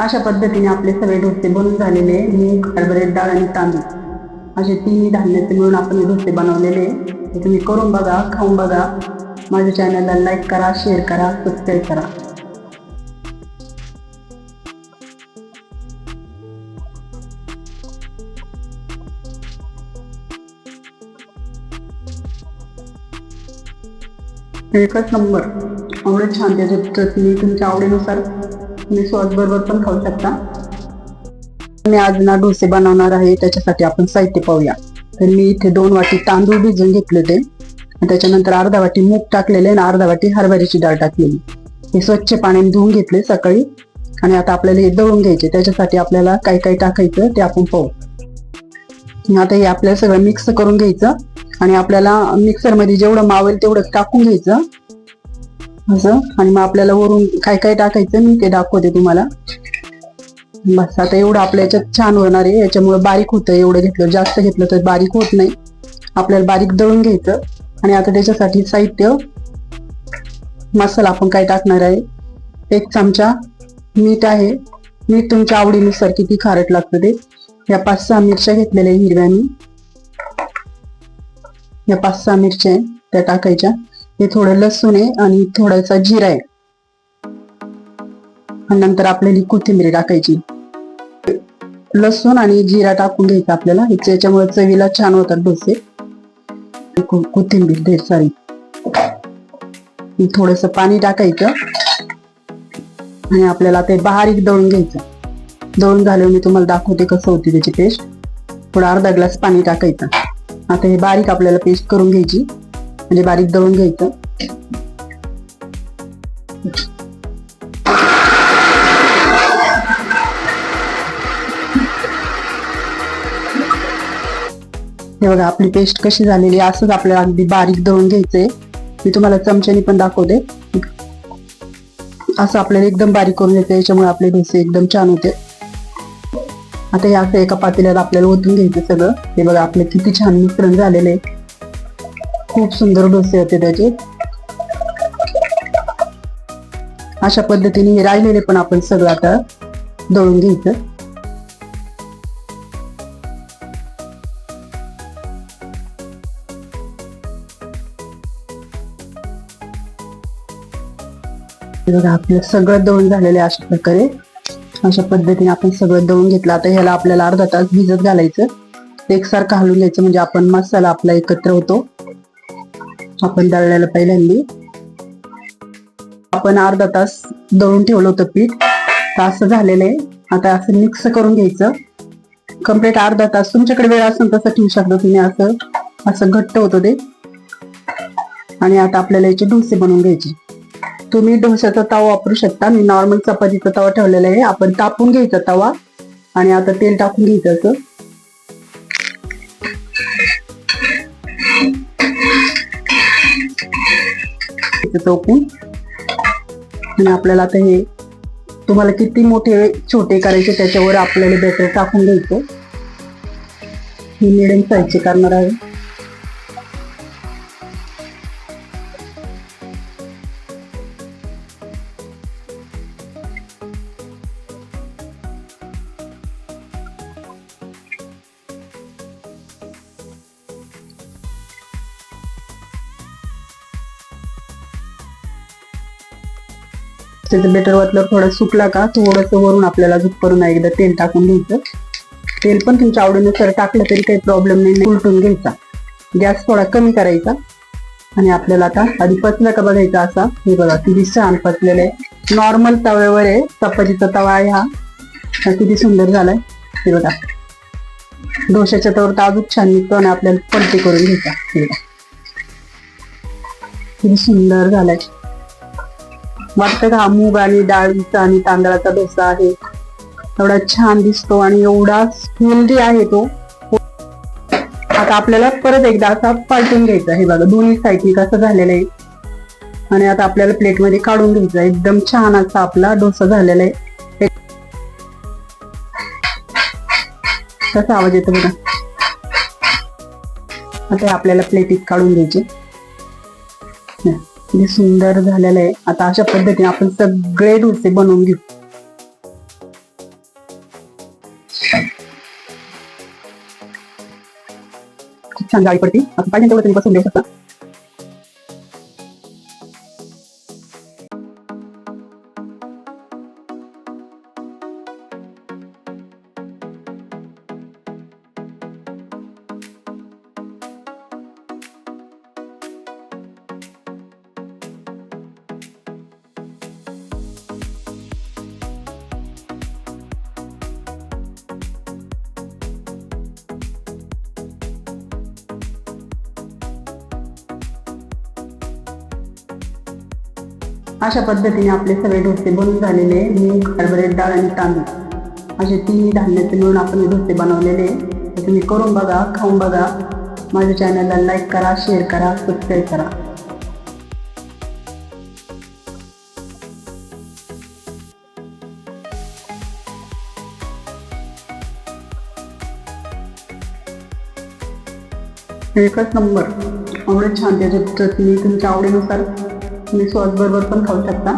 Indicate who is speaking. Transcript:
Speaker 1: अशा पद्धतीने आपले सगळे डोसे बनून झालेले. मूग, हरभऱ्याची डाळ आणि तांदूळ असे तिन्ही धान्याचे मिळून आपण हे डोसे बनवलेले. तुम्ही करून बघा, खाऊन बघा. माझ्या चॅनलला लाईक करा, शेअर करा, सबस्क्राईब करा. एकच नंबर, एवढं छान. त्याची चटणी तुमच्या आवडीनुसार तुम्ही सॉस बरोबर पण खाऊ शकता. मी आज ना डोसे बनवणार आहे. त्याच्यासाठी आपण साहित्य पाहूया. तर मी इथे 2 वाटी तांदूळ भिजवून घेतले होते. त्याच्यानंतर अर्धा वाटी मूग टाकलेले आणि अर्धा वाटी हरभऱ्याची डाळ टाकलेली. हे स्वच्छ पाण्याने धुवून घेतले सकाळी. आणि आता आपल्याला हे दळून घ्यायचे. त्याच्यासाठी आपल्याला काय काय टाकायचं ते आपण पाहू. आता हे आपल्याला सगळं मिक्स करून घ्यायचं आणि आपल्याला मिक्सरमध्ये जेवढं मावेल तेवढं टाकून घ्यायचं असं. आणि मग आपल्याला वरून काय काय टाकायचं मी ते दाखवते तुम्हाला. बस आता एवढं आपल्या याच्यात छान होणार आहे. याच्यामुळे बारीक होतं. एवढं घेतलं, जास्त घेतलं तर बारीक होत नाही. आपल्याला बारीक दळून घ्यायचं. आणि आता त्याच्यासाठी साहित्य मसाला आपण काय टाकणार आहे. 1 चमचा मीठ आहे. मीठ तुमच्या आवडीनुसार किती खारट लागतं ते. या 5-6 मिरच्या घेतलेल्या हिरव्या मी. या 5-6 मिरच्या आहे त्या टाकायच्या. हे थोडं लसूण आहे आणि थोडासा जिरा आहे. आणि नंतर आपल्याला कोथिंबीर टाकायची. लसूण आणि जिरा टाकून घ्यायचा आपल्याला. याच्यामुळे चवीला छान होतात डोसे. कोथिंबीर ढेर सारी. थोडस पाणी टाकायचं आणि आपल्याला ते बारीक दळून घ्यायचं. दळून झाल्यावर मी तुम्हाला दाखवते कसं होती त्याची पेस्ट. थोडा अर्धा ग्लास पाणी टाकायचं. आता हे बारीक आपल्याला पेस्ट करून घ्यायची, म्हणजे बारीक दळून घ्यायचं. हे बघा आपली पेस्ट कशी झालेली. असंच आपल्याला अगदी बारीक दळून घ्यायचंय. मी तुम्हाला चमच्याने पण दाखवते. असं आपल्याला एकदम बारीक करून घ्यायचं. याच्यामुळे आपले डोसे एकदम छान होते. आता हे असं एका पातेल्यात आपल्याला ओतून घ्यायचं सगळं. हे बघा आपलं किती छान मिश्रण झालेलं आहे. खूप सुंदर डोसे होते त्याचे. अशा पद्धतीने हे राहिलेले पण आपण सगळं आता दळून घ्यायचं. बघा आपलं सगळं दळून झालेलं आहे अशा प्रकारे. अशा पद्धतीने आपण सगळं दळून घेतलं. आता ह्याला आपल्याला अर्धा तास भिजत घालायचं. एकसारखं हलवून घ्यायचं म्हणजे आपण मसाला आपला एकत्र होतो. आपण दळलेलं पहिल्यांदा आपण अर्धा तास दळून ठेवलं होतं पीठ. तर असं झालेलं आहे. आता असं मिक्स करून घ्यायचं. कम्प्लीट अर्धा तास. तुमच्याकडे वेळ असेल तसं ठेवू शकता तुम्ही. असं घट्ट होतं ते. आणि आता आपल्याला याचे डोसे बनवून घ्यायचे. तुम्ही डोश्याचा तवा वापरू शकता. मी नॉर्मल चपातीचा तवा ठेवलेला आहे. आपण तापून घ्यायचा तवा आणि आता तेल टाकून घ्यायचं असं. चौकून. आणि आपल्याला आता हे तुम्हाला किती मोठे छोटे करायचे त्याच्यावर आपल्याला बेटर टाकून घ्यायचं. ही मिडियम साईजचे करणार आहे. त्याचं बेटर वाटलं थोडं सुकला का थोडंसं वरून आपल्याला करून एकदा तेल टाकून घ्यायचं. तेल पण तुमच्या आवडीनुसार टाकलं तरी काही प्रॉब्लेम नाही. उलटून घ्यायचा. गॅस थोडा कमी करायचा. आणि आपल्याला आता आधी पचला का बघायचा असा. हे बघा किती छान पचलेलं आहे. नॉर्मल तव्यावर आहे. चपातीचा तवा आहे हा. किती सुंदर झालाय. हे बघा डोश्याच्या तवर तर अजून छान निघतो. आणि आपल्याला पलटी करून घ्यायचा. हे बघा किती सुंदर झालाय. वाटतं का हा मूग आणि डाळीचा आणि तांदळाचा डोसा आहे. एवढा छान दिसतो आणि एवढा हेल्दी आहे तो. आता आपल्याला परत एकदा असा पालटून घ्यायचा. हे बघा दोन्ही साईडनी कसं झालेलं आहे. आणि आता आपल्याला प्लेटमध्ये काढून घ्यायचा. एकदम छान असा आपला डोसा झालेला आहे. कसा आवाज येतो बघा. आता आपल्याला प्लेटीत काढून घ्यायचे. किती सुंदर झालेलं आहे. आता अशा पद्धतीने आपण सगळे डोसे बनवून घेऊ. छान जाळी पडते. असं पाहिजे तेवढं तुम्ही बसून देऊ शकता. अशा पद्धतीने आपले सगळे डोसे बनून झालेले. मूग, हरभरे डाळ आणि तांदूळ असे तिन्ही धान्याचे मिळून आपण हे डोसे बनवलेले. तर तुम्ही करून बघा, खाऊन बघा. माझ्या चॅनलला लाईक करा, शेअर करा, सबस्क्राईब करा. एकच नंबर. एवढे छान त्याच्यात चटणी तुमच्या आवडीनुसार तुम्ही सॉस बरोबर पण खाऊ शकता.